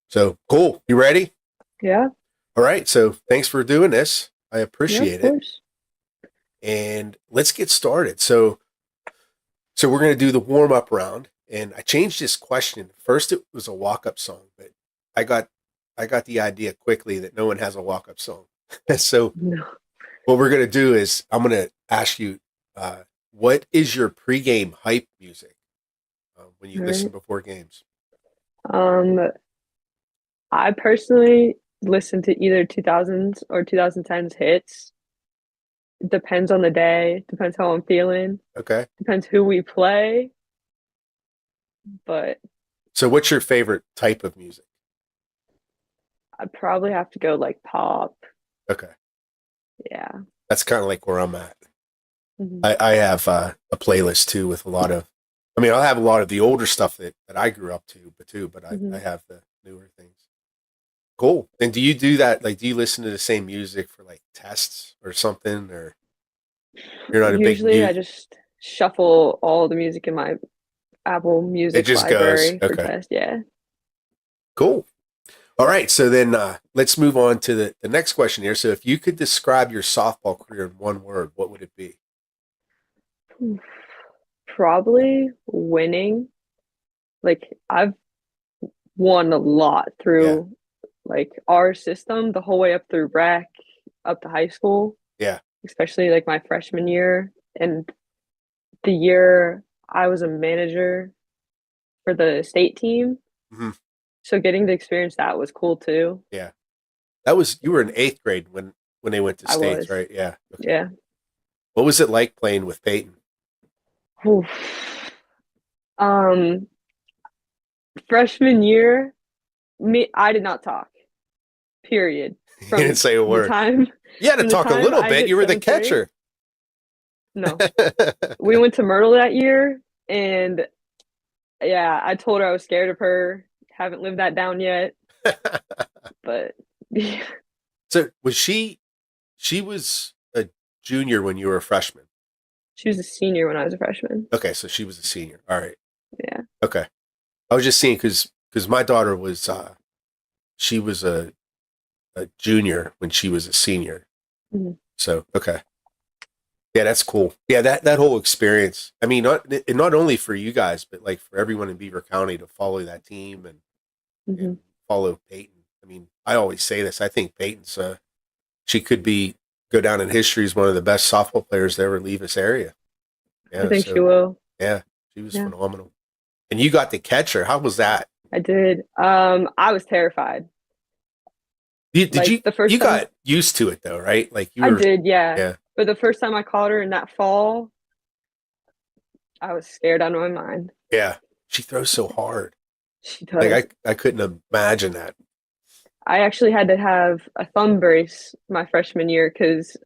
So cool. You ready? Yeah, All right. So thanks for doing this. I yeah, of appreciate it. course. And let's get started. So we're going to do the warm up round. And I changed this question. First, it was a walk up song, but I got I got the idea quickly that no one has a walk up song. So No. what we're going to do is I'm going to ask you, what is your pregame hype music when you All listen right. before games? Um, I personally listen to either 2000s or 2010s hits. It depends on the day, depends how I'm feeling, Okay. depends who we play, but So what's your favorite type of music? I'd probably have to go like pop. Okay. Yeah. That's kind of like where I'm at. hmm I have a playlist too with a lot of, I mean, I'll have a lot of the older stuff that I grew up to, but I hmm have the newer things. Cool. And do you do that? Like, do you listen to the same music for like tests or something, or you're not a big Usually I mute? just shuffle all the music in my Apple It Music just goes. library for Okay. test. Yeah. Cool. All right. So then let's move on to the next question here. So if you could describe your softball career in one word, what would it be? Probably winning. Like I've won a lot Yeah. through like our system the whole way up through rec up to high school, Yeah. especially like my freshman year and the year I was a manager for the state team. hmm So getting to experience that was cool too. Yeah. You were in eighth grade when they went to I states, was. right? Yeah. Okay. Yeah. What was it like playing with Peyton? Oof. Um Freshman year, me I did not talk. Period. You didn't From say a the word. time You had to from the talk a time little I bit. hit You were the seventh grade. catcher. No. We went to Myrtle that year and yeah, I told her I was scared of her. Haven't lived that down yet, but yeah, So was she was a junior when you were a freshman. she was a senior when I was a freshman. Okay, so she was a senior. All right. Yeah. Okay. I was just seeing because my daughter was she was a junior when she was a senior. Mhm. So okay. Yeah, that's cool. Yeah, that whole experience. I mean, not only for you guys, but like for everyone in Beaver County to follow that team and Mhm. follow Peyton. I mean, I always say this. I think Peyton's she could be go down in history as one of the best softball players to ever leave this area. I Yeah, think she so will. yeah, she was Yeah, phenomenal. And you got to catch her. How was that? I did. I was terrified. Did Like you the first you time got used to it though, right? Like you I were did, yeah. yeah, But the first time I caught her in that fall, I was scared out of my mind. yeah. She throws so hard. She Like does. I couldn't imagine that. I actually had to have a thumb brace my freshman year because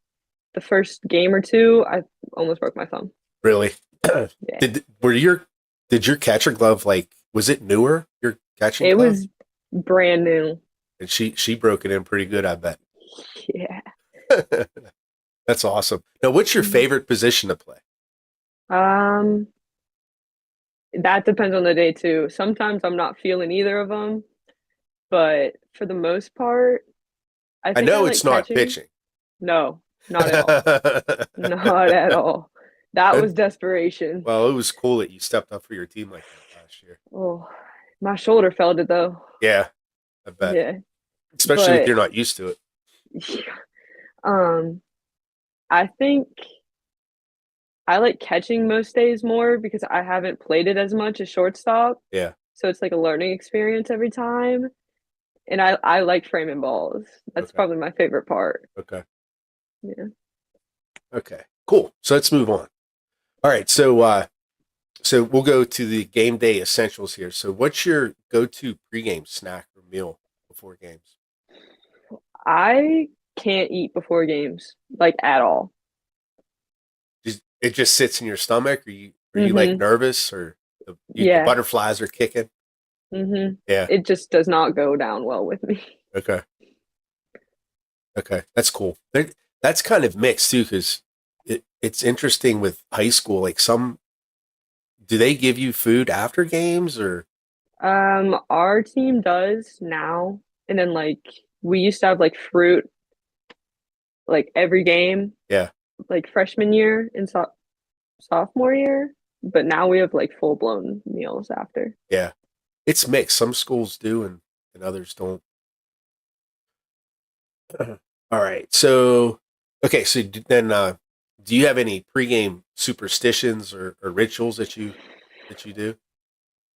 the first game or two, I almost broke my thumb. Really. Yeah. Did your catcher glove like was it newer, your catching It glove? was brand new. And she broke it in pretty good, I bet. Yeah. That's awesome. Now, what's your Mhm. favorite position to play? Um, that depends on the day too. Sometimes I'm not feeling either of them, but for the most part, I I think I know like it's not catching. pitching. No, not at all. Not at all. That was desperation. Well, it was cool that you stepped up for your team like that last year. Oh, my shoulder felt it though. Yeah, I bet. Yeah, Especially if but you're not used to it. um, I think I like catching most days more because I haven't played it as much as shortstop. Yeah. So it's like a learning experience every time. And I like framing balls. That's Okay. probably my favorite part. Okay. Yeah. Okay. Cool. So let's move on. All right. So we'll go to the game day essentials here. So what's your go-to pregame snack or meal before games? I can't eat before games, like at all. It just sits in your stomach, or you like Mm-hmm. nervous, or the Yeah. butterflies are kicking? Mm-hmm. Yeah. It just does not go down well with me. Okay. Okay. That's cool. That's kind of mixed too, because it's interesting with high school. Like some, do they give you food after games or? Our team does now, and then like we used to have like fruit like every game, Yeah, like freshman year and sophomore year, but now we have like full blown meals after. yeah. It's mixed. Some schools do, and others don't. All right. So, okay. So then, do you have any pregame superstitions or rituals that you do?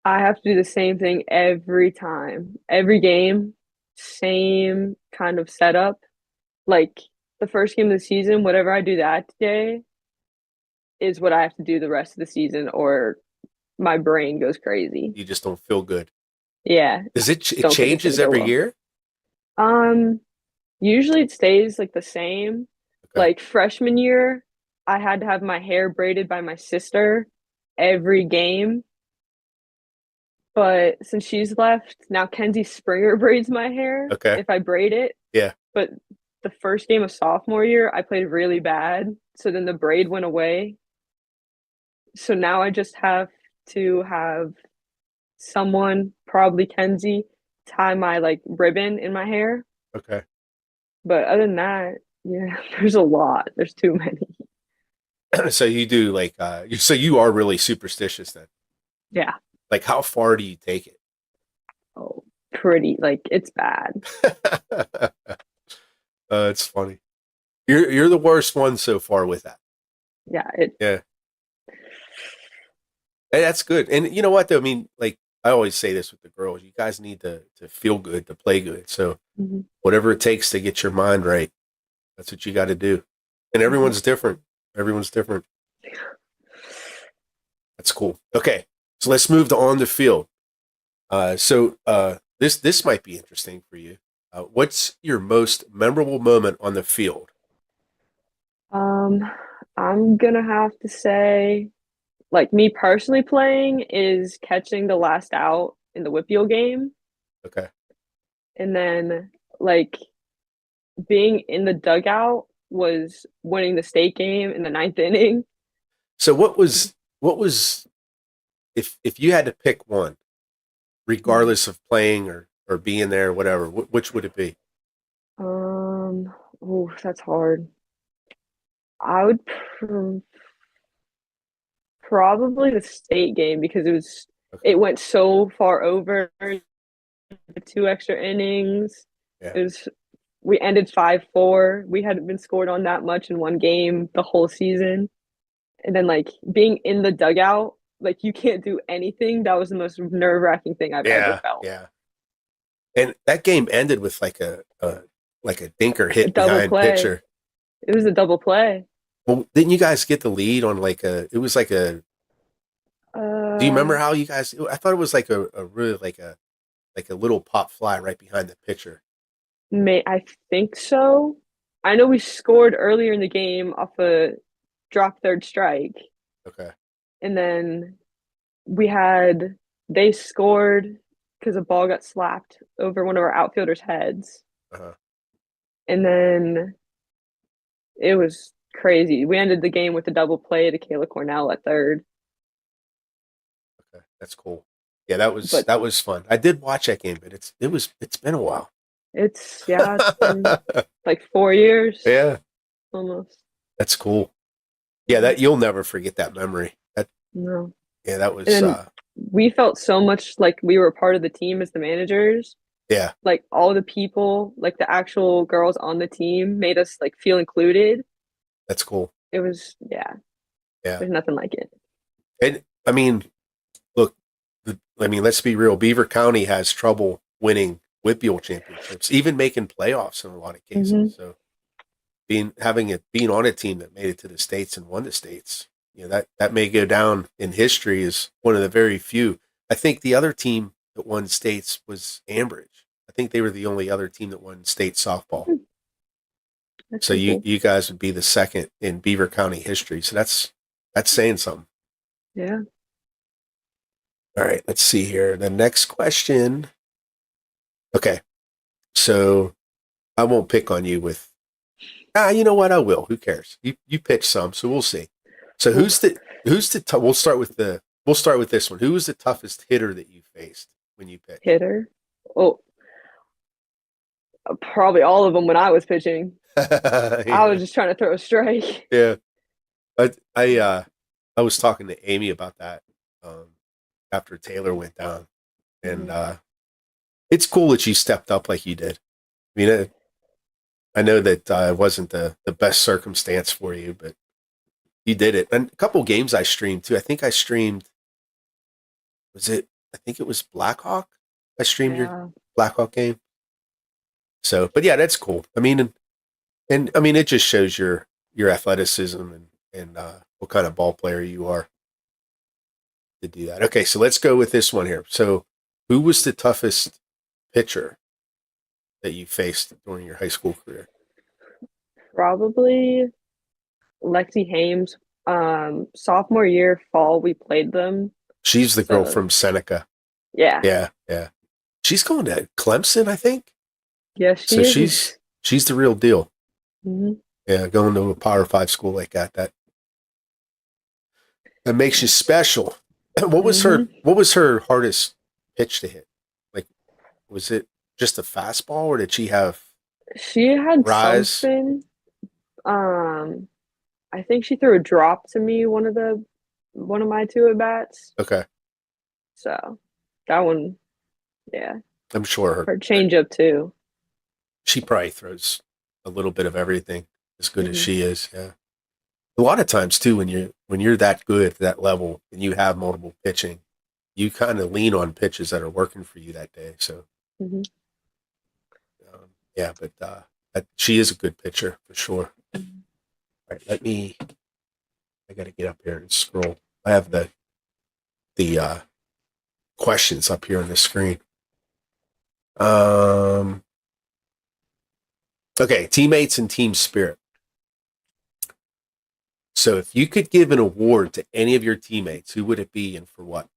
I have to do the same thing every time, every game, same kind of setup. Like the first game of the season, whatever I do that day is what I have to do the rest of the season, or my brain goes crazy. You just don't feel good. Yeah, Does it don't think it's gonna changes go every well. year? Um, Usually it stays like the same. Okay. Like freshman year, I had to have my hair braided by my sister every game. But since she's left, now Kenzie Springer braids my hair Okay. if I braid it. Yeah. But the first game of sophomore year, I played really bad. So then the braid went away. So now I just have to have someone, probably Kenzie, tie my like ribbon in my hair. Okay. But other than that, yeah, there's a lot. There's too many. So you do like so you are really superstitious then. Yeah. Like how far do you take Oh, pretty like it's bad. it? It's funny. You're the worst one so far with that. Yeah, it Yeah. And that's good. And you know what though? I mean, like I always say this with the girls, you guys need to feel good, to play good. So mhm, whatever it takes to get your mind right, that's what you got to do. And mhm. everyone's different. Everyone's different. That's cool. Okay. So let's move to on the field. This might be interesting for you. What's your most memorable moment on the field? Um, I'm gonna have to say, like me personally playing is catching the last out in the Whitfield game, Okay. and then like being in the dugout was winning the state game in the ninth inning. So what was if you had to pick one, Mhm. regardless of playing or being there, whatever, which would it be? Oh, that's hard. I would pr probably the state game because Okay. it went so far over the two extra innings. Yeah. It was we ended 5-4. We hadn't been scored on that much in one game the whole season. And then like being in the dugout, like you can't do anything. That was the most nerve-wracking thing I've ever Yeah. felt. Yeah. And that game ended with like a dinker A hit double behind play. pitcher. It was a double play. Well, didn't you guys get the lead on like a? It was like a. Do you remember Uh how you guys? I thought it was like a really like a little pop fly right behind the pitcher. May I think so. I know we scored earlier in the game off a drop third strike, Okay. and then we had they scored because a ball got slapped over one of our outfielders' heads, Uh-huh. and then it was crazy. We ended the game with a double play to Kayla Cornell at third. Okay. That's cool. Yeah, But that was fun. I did watch that game, but it's been a while. it's been like 4 years Yeah, almost. that's cool. Yeah, that you'll never forget that memory. That No, yeah, that and was then we felt so much like we were part of the team as the managers. yeah, Like all the people, like the actual girls on the team, made us like feel included. that's cool. It was yeah, Yeah. there's nothing like it. And I mean, look, I mean, let's be real. Beaver County has trouble winning Whitfield championships, even making playoffs in a lot of cases. Hmm. So being on a team that made it to the states and won the states, you know, that may go down in history as one of the very few. I think the other team that won states was Ambridge. I think they were the only other team that won state softball. That's So so cool. you guys would be the second in Beaver County history. So that's saying something. Yeah. All right, let's see here. The next question. Okay, so I won't pick on you with. You know what? I will. Who cares? You pitch some, so we'll see. So Oof. we'll start with this one. Who was the toughest hitter that you faced? when you pitch? Hitter. Oh, probably all of them when I was pitching. I Yeah. was just trying to throw a strike. Yeah. I was talking to Amy about that um, after Taylor went down, and Mhm. it's cool that you stepped up like you did. I mean, I know that it wasn't the best circumstance for you, but you did it. And a couple games I streamed too. I think I streamed. Was it? I think it was Blackhawk. I streamed your Yeah. Blackhawk game. So, but yeah, that's cool. I mean, and I mean, it just shows your athleticism and what kind of ball player you are to do that. Okay, so let's go with this one here. So, who was the toughest pitcher that you faced during your high school career? Probably Lexi Hames. Sophomore year fall, we played them. She's the girl So from Seneca. yeah, Yeah, yeah. She's going to Clemson, I think. yeah, So she is. she's the real deal. Mhm. Yeah, going to a Power Five school like that makes you special. Mhm. What was her hardest pitch to hit? Like, was it just a fastball, or did she have She had rise? something. Um, I think she threw a drop to me one of my two at bats. Okay, So that one, yeah, I'm sure her changeup too. she probably throws a little bit of everything as good as Hmm. she is. Yeah, a lot of times too, when you're that good at that level and you have multiple pitching, you kind of lean on pitches that are working for you that day. So Hmm. yeah, but she is a good pitcher for sure. All right, I got to get up here and scroll. I have the questions up here on the screen. Um, okay, teammates and team spirit. So if you could give an award to any of your teammates, who would it be and for what?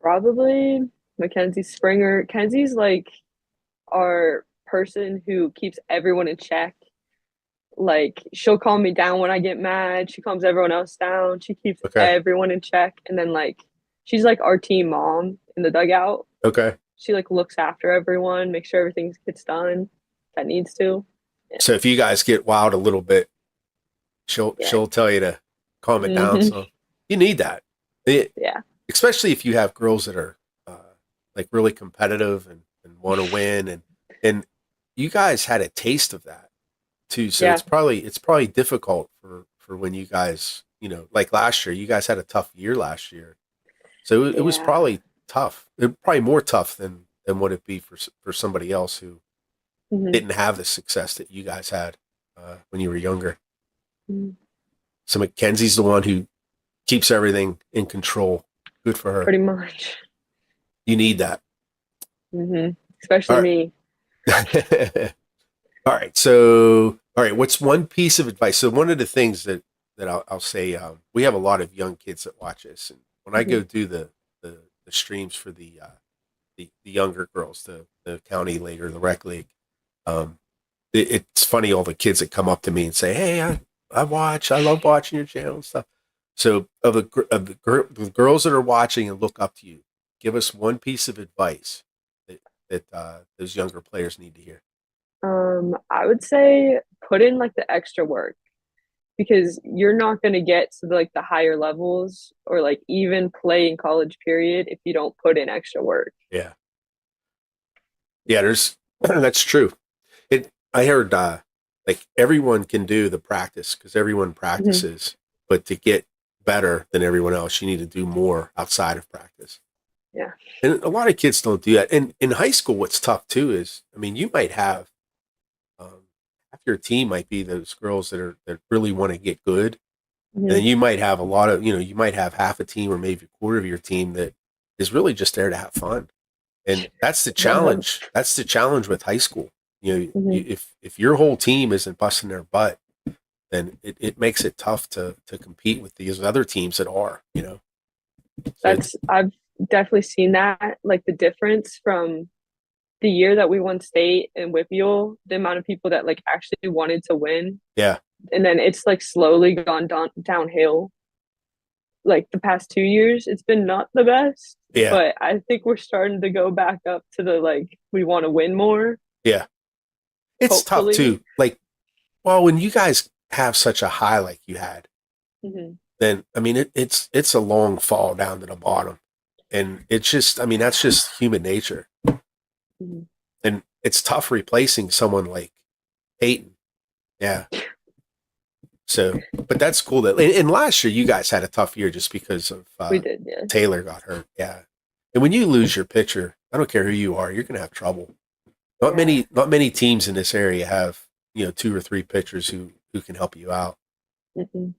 Probably Mackenzie Springer. Kenzie's like our person who keeps everyone in check. Like she'll calm me down when I get mad. She calms everyone else down. She keeps Okay. everyone in check. And then like she's like our team mom in the dugout. Okay. She like looks after everyone, makes sure everything gets done that needs to. Yeah. So if you guys get wild a little bit, Yeah. she'll tell you to calm it down. Hmm. So you need that, It- Yeah. especially if you have girls that are like really competitive and want to win, and you guys had a taste of that too. So Yeah. it's probably difficult for when you guys, like last year, you guys had a tough year last year. So it was Yeah. probably tough. Probably more tough than would it be for somebody else who Hmm. didn't have the success that you guys had when you were younger. Hmm. So Mackenzie's the one who keeps everything in control. Good for her. Pretty much. You need that. Hmm. All Especially me. right. All right. So, all right. What's one piece of advice? So, one of the things that I'll say, we have a lot of young kids that watch us, and when I Hmm. go do the streams for the younger girls, the county league or the rec league, um, it's funny all the kids that come up to me and say, "Hey, I love watching your channel and stuff." So, the girls that are watching and look up to you, give us one piece of advice that those younger players need to hear. I would say put in like the extra work because you're not going to get to like the higher levels or like even play in college period if you don't put in extra work. Yeah, yeah. There's that's true. I heard like everyone can do the practice because everyone Hmm. practices, but to get better than everyone else, you need to do more outside of practice. Yeah. And a lot of kids don't do that. And in high school, what's tough too is, I mean, you might have half your team might be those girls that really want to get good, and Hmm. then you might have a lot of, you might have half a team or maybe a quarter of your team that is really just there to have fun. And that's the Yeah. challenge. That's the challenge with high school. Hmm. If your whole team isn't busting their butt, then it makes it tough to compete with these other teams that are. So it's I've definitely seen that, like the difference from the year that we won state in Whitfield, the amount of people that like actually wanted to win. yeah, And then it's like slowly gone downhill. like the past 2 years, it's been not the best, Yeah. but I think we're starting to go back up to the like we want to win more, Yeah. It's tough hopefully. too. Like, well, when you guys have such a high like you had, Hmm. then I mean it's a long fall down to the bottom. And it's just I mean, that's just human nature. Hmm. And it's tough replacing someone like Peyton. Yeah. So, but that's cool that, and last year you guys had a tough year just because of We did, yeah. Taylor got hurt. Yeah. And when you lose your pitcher, I don't care who you are, you're going to have trouble. Yeah. Not many teams in this area have, you know, 2 or 3 pitchers who can help you out. Hmm.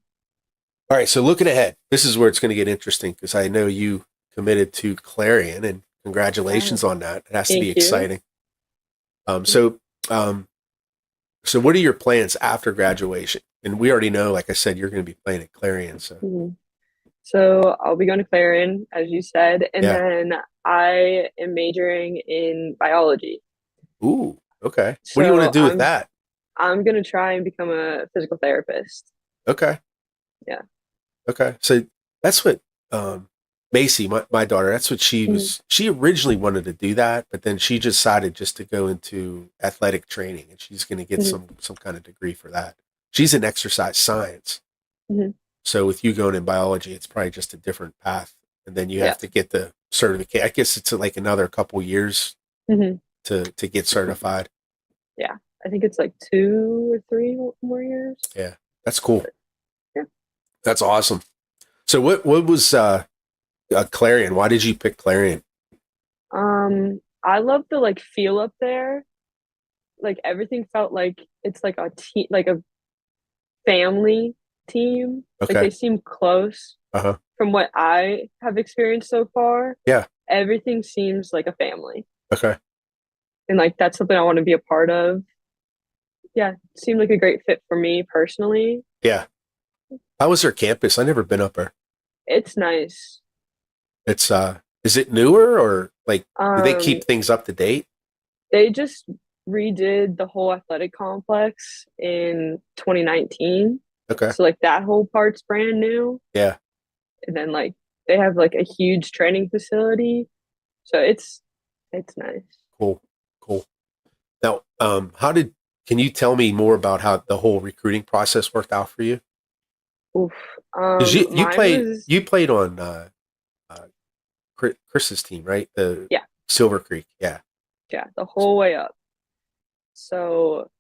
All right. So looking ahead, this is where it's going to get interesting because I know you committed to Clarion and Yeah. congratulations on that. It has to be Thank you. exciting. Um, so, um, so what are your plans after graduation? And we already know, like I said, you're going to be playing at Clarion. So Mhm. So I'll be going to Clarion, as you said, and yeah. then I am majoring in biology. Ooh, okay. What do you want to So do with that? I'm gonna try and become a physical therapist. Okay. Yeah. Okay. So that's what Macy, my daughter, that's what Mhm. she originally wanted to do that, but then she decided just to go into athletic training and she's going to get Mhm. some kind of degree for that. She's in exercise science. Mhm. So with you going in biology, it's probably just a different path. And then you Yeah. have to get the certificate. I guess it's like another couple years Mhm. to get certified. Yeah. I think it's like 2 or 3 more years. Yeah. That's cool. But yeah. That's awesome. So what was Clarion? Why did you pick Clarion? I love the like feel up there. Like everything felt like it's like a team, like a family team. Like Okay. they seem close Uh-huh. from what I have experienced so far. Yeah. Everything seems like a family. Okay. And like that's something I want to be a part of. Yeah, it seemed like a great fit for me personally. Yeah. How was their campus? I never been up there. It's nice. It's is it newer or like do they Um, keep things up to date? they just redid the whole athletic complex in 2019. Okay. So like that whole part's brand new. Yeah. And then like they have like a huge training facility. So it's nice. Cool. Cool. Now, can you tell me more about how the whole recruiting process worked out for you? Oof. Because Mine was you played on uh, Chris's team, right? The yeah, Silver Creek. Yeah. yeah, the whole way up. So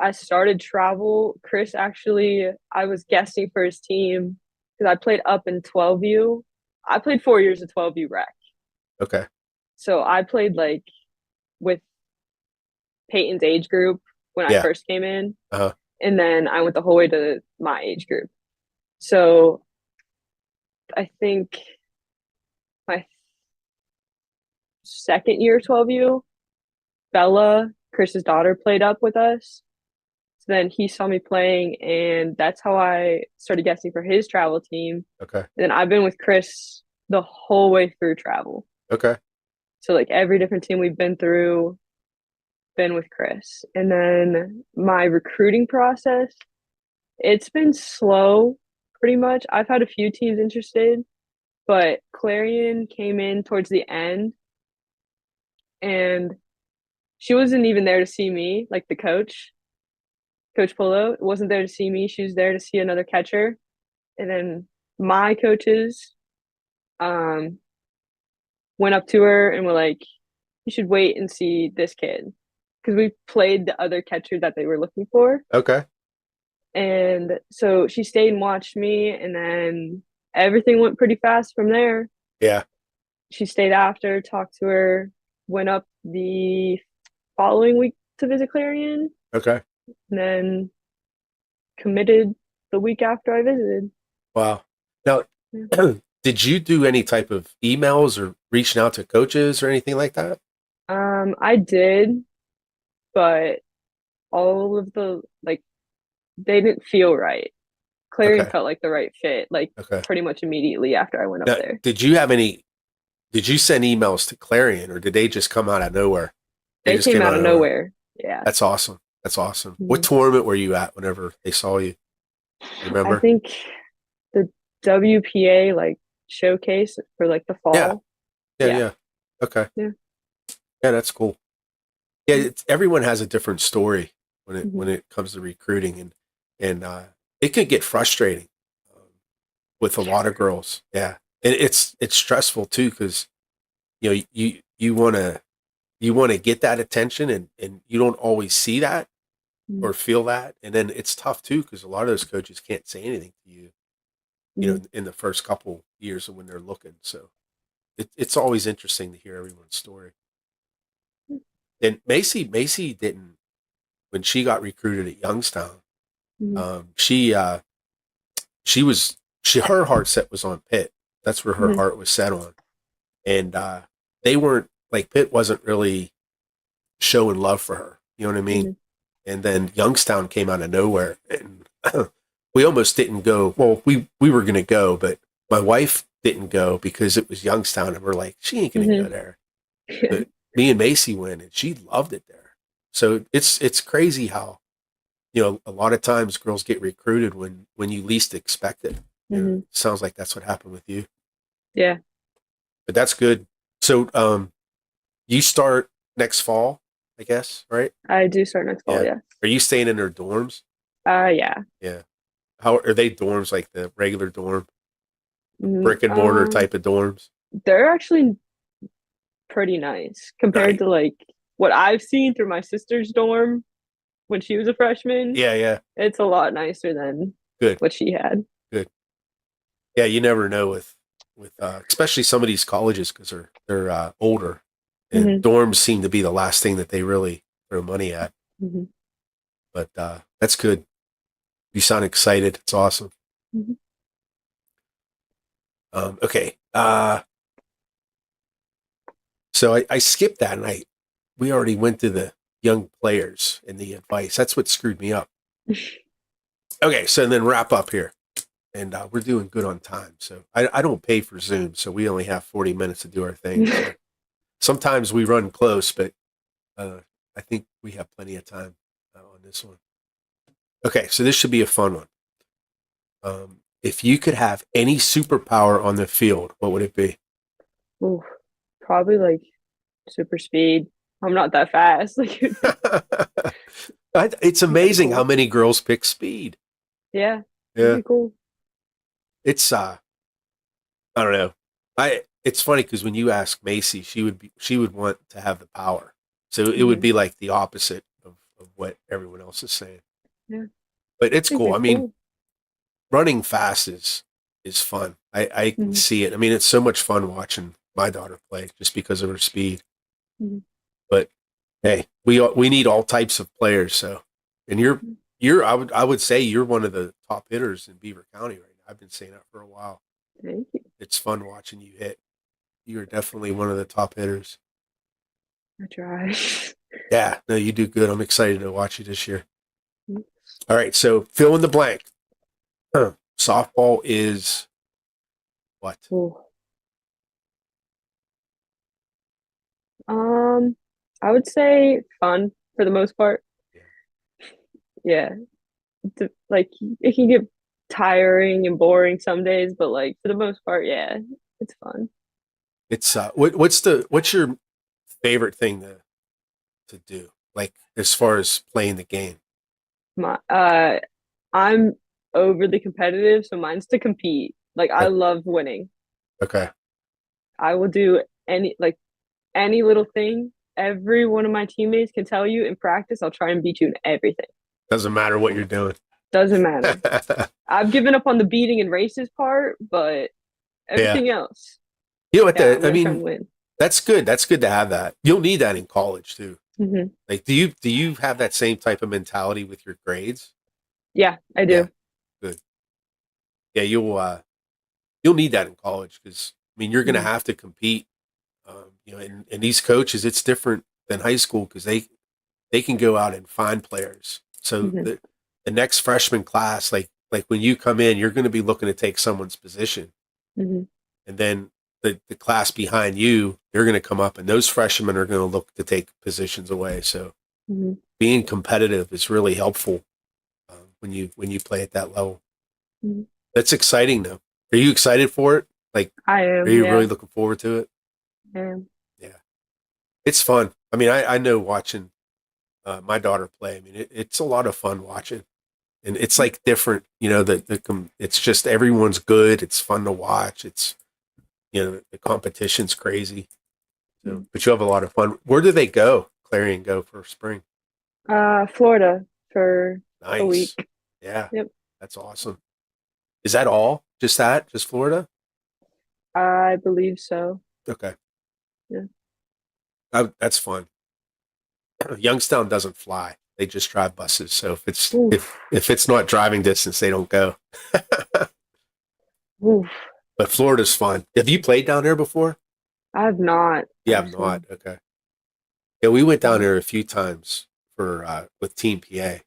I started travel. Chris actually, I was guesting for his team because I played up in 12U. I played 4 years of 12U rec. Okay. So I played like with Peyton's age group when I Yeah. first came in. Uh-huh. And then I went the whole way to my age group. So I think my second year 12U, Bella, Chris's daughter, played up with us. So then he saw me playing, and that's how I started guessing for his travel team. Okay. And I've been with Chris the whole way through travel. Okay. So like every different team we've been through, been with Chris. And then my recruiting process, it's been slow pretty much. I've had a few teams interested, but Clarion came in towards the end and she wasn't even there to see me, like the coach. Coach Polo wasn't there to see me. She was there to see another catcher. And then my coaches um went up to her and were like, you should wait and see this kid. Because we played the other catcher that they were looking for. Okay. And so she stayed and watched me, and then everything went pretty fast from there. Yeah. She stayed after, talked to her, went up the following week to visit Clarion, Okay. and then committed the week after I visited. Wow. Now, Yeah. did you do any type of emails or reaching out to coaches or anything like that? I did, but all of the like they didn't feel right. Clarion Okay. felt like the right fit, like Okay. pretty much immediately after I went up Now, there. did you send emails to Clarion or did they just come out of nowhere? They They just came came out out of of nowhere. nowhere. Yeah. That's awesome. That's awesome. What Mhm. tournament were you at whenever they saw you? You I remember? think the WPA like showcase for like the Yeah. fall. Yeah. Yeah. Yeah. Okay. Yeah. Yeah, that's cool. Yeah, everyone has a different story when Mm-hmm. it comes to recruiting, and it can get frustrating um, with a lot of girls. Yeah, and it's stressful too because you want to get that attention, and you don't always see that Mm-hmm. or feel that, and then it's tough too because a lot of those coaches can't say anything to you, Mm-hmm. in the first couple years of when they're looking. So it's always interesting to hear everyone's story. And Macy didn't when she got recruited at Youngstown. Mm-hmm. She her heart set was on Pitt. That's where her Mm-hmm. heart was set on, and they weren't like Pitt wasn't really showing love for her. You know what I mean? Mm-hmm. And then Youngstown came out of nowhere, and we almost didn't go. Well, we were going to go, but my wife didn't go because it was Youngstown, and we're like, she ain't going to go there. But me and Macy went, and she loved it there. So it's crazy how a lot of times girls get recruited when you least expect it. Mm-hmm. Sounds like that's what happened with you, Yeah. but that's good. So you start next fall, I guess, right? I do start next fall, Yeah. yeah. Are you staying in their dorms? Yeah. Yeah. How are they dorms, like the regular dorm, Mm-hmm. brick and mortar type of dorms? They're actually pretty nice compared Right. to like what I've seen through my sister's dorm when she was a freshman. Yeah, yeah. It's a lot nicer than Good. what she had. Good. Yeah, you never know with especially some of these colleges because they're older, and Mm-hmm. dorms seem to be the last thing that they really throw money at. Mm-hmm. But that's good. You sound excited. It's awesome. Mm-hmm. Okay. So I skipped that night. We already went to the young players and the advice. That's what screwed me up. Okay, so then wrap up here. And we're doing good on time. So I don't pay for Zoom, so we only have 40 minutes to do our thing. So sometimes we run close, but I think we have plenty of time on this one. Okay, so this should be a fun one. If you could have any superpower on the field, what would it be? Ooh, probably like super speed. I'm not that fast. Like, It's amazing how many girls pick speed. yeah, that'd Yeah, be cool. it's I don't know. It's funny because when you ask Macy, she would want to have the power. So it would Mm-hmm. be like the opposite of what everyone else is saying. Yeah, But it's I think cool. I it'd be mean, cool. running fast is fun. I can Mm-hmm. see it. I mean, it's so much fun watching my daughter play just because of her speed. Mm-hmm. But hey, we need all types of players. So, and you're I would say you're one of the top hitters in Beaver County right now. I've been saying that for a while. Thank you. It's fun watching you hit. You're definitely one of the top hitters. I try. Yeah, no, you do good. I'm excited to watch you this year. All right, so fill in the blank. Softball is what? Ooh. I would say fun for the most part. Yeah, like it can get tiring and boring some days, but like for the most part, yeah, it's fun. It's what's your favorite thing to do? Like as far as playing the game. My I'm overly competitive, so mine's to compete. Like I O- love winning. Okay. I will do any little thing. Every one of my teammates can tell you in practice, I'll try and beat you in everything. Doesn't matter what you're doing. Doesn't matter. I've given up on the beating and races part, but Yeah. everything else, You know what yeah, I'm I gonna try mean, and win. that's good. That's good to have that. You'll need that in college too. Hmm. Like do you have that same type of mentality with your grades? Yeah, I Yeah. do. Good. Yeah, you'll need that in college because I mean you're going to Hmm. have to compete. And these coaches, it's different than high school because they can go out and find players. So Hmm. the next freshman class, like when you come in, you're going to be looking to take someone's position, Hmm. and then the class behind you, they're going to come up, and those freshmen are going to look to take positions away. So Hmm. being competitive is really helpful when you play at that level. Hmm. That's exciting though. Are you excited for it? Like, I are am, you yeah. really looking forward to it? I am. Yeah, it's fun. I mean, I know watching my daughter play. I mean, it's a lot of fun watching, and it's like different. You know, it's just everyone's good. It's fun to watch. It's the competition's crazy. So, but you have a lot of fun. Where do they go? Clarion go for spring? Florida for a Nice. week. Yeah, Yep. that's awesome. Is that all? Just that? Just Florida? I believe so. Okay. Yeah. That's fun. Youngstown doesn't fly. They just drive buses. So if it's Oof. if it's not driving distance, they don't go. Oof. But Florida's fun. Have you played down there before? I have not Yeah, I'm actually. not. Okay. Yeah, we went down Mm-hmm. there a few times for with Team PA,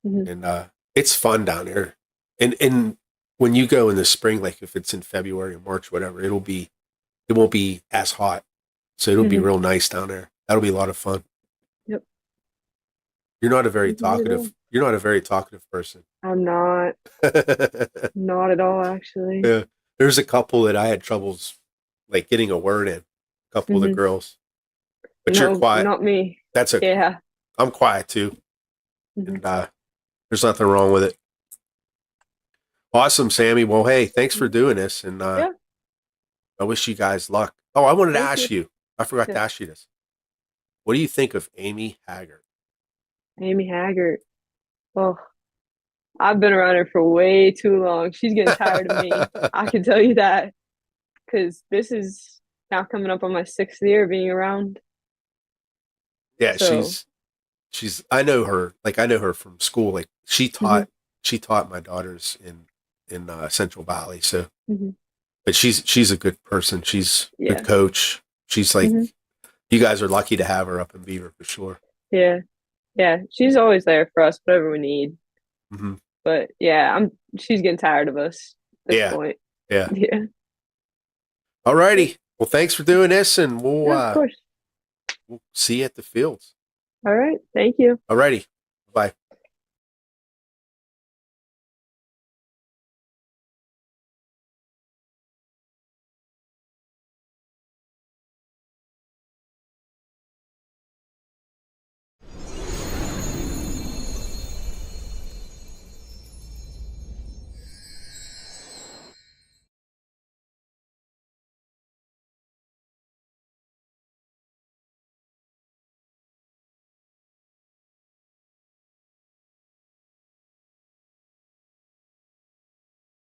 Mm-hmm. and it's fun down there. And when you go in the spring, like if it's in February or March, whatever, it won't be as hot, so it'll be Mm-hmm. real nice down there. That'll be a lot of fun. Yep. You're not a very Not at all. talkative. You're not a very talkative person. I'm not. Not at all, actually. Yeah, there's a couple that I had troubles like getting a word in. A couple of the Mm-hmm. girls, but you're No, quiet. not me. That's okay. Yeah. I'm quiet too, Mm-hmm. and there's nothing wrong with it. Awesome, Sammy. Well, hey, thanks for doing this, and Yeah. I wish you guys luck. Oh, I wanted to Thank you. ask you. I forgot Yeah. to ask you this. What do you think of Amy Haggard? Amy Haggard. Oh, I've been around her for way too long. She's getting tired of me. I can tell you that because this is now coming up on my 6th year being around. Yeah, So, she's. I know her. Like I know her from school. Like hmm she taught my daughters in Central Valley. So, hmm but she's a good person. She's a good yeah. coach. She's like hmm you guys are lucky to have her up in Beaver for sure. Yeah. Yeah. She's always there for us, whatever we need. Hmm. But yeah, she's getting tired of us at this Yeah, point. yeah. Yeah. All righty. Well, thanks for doing this, and Yeah, of course. we'll see you at the fields. All right. Thank you. All righty. Bye.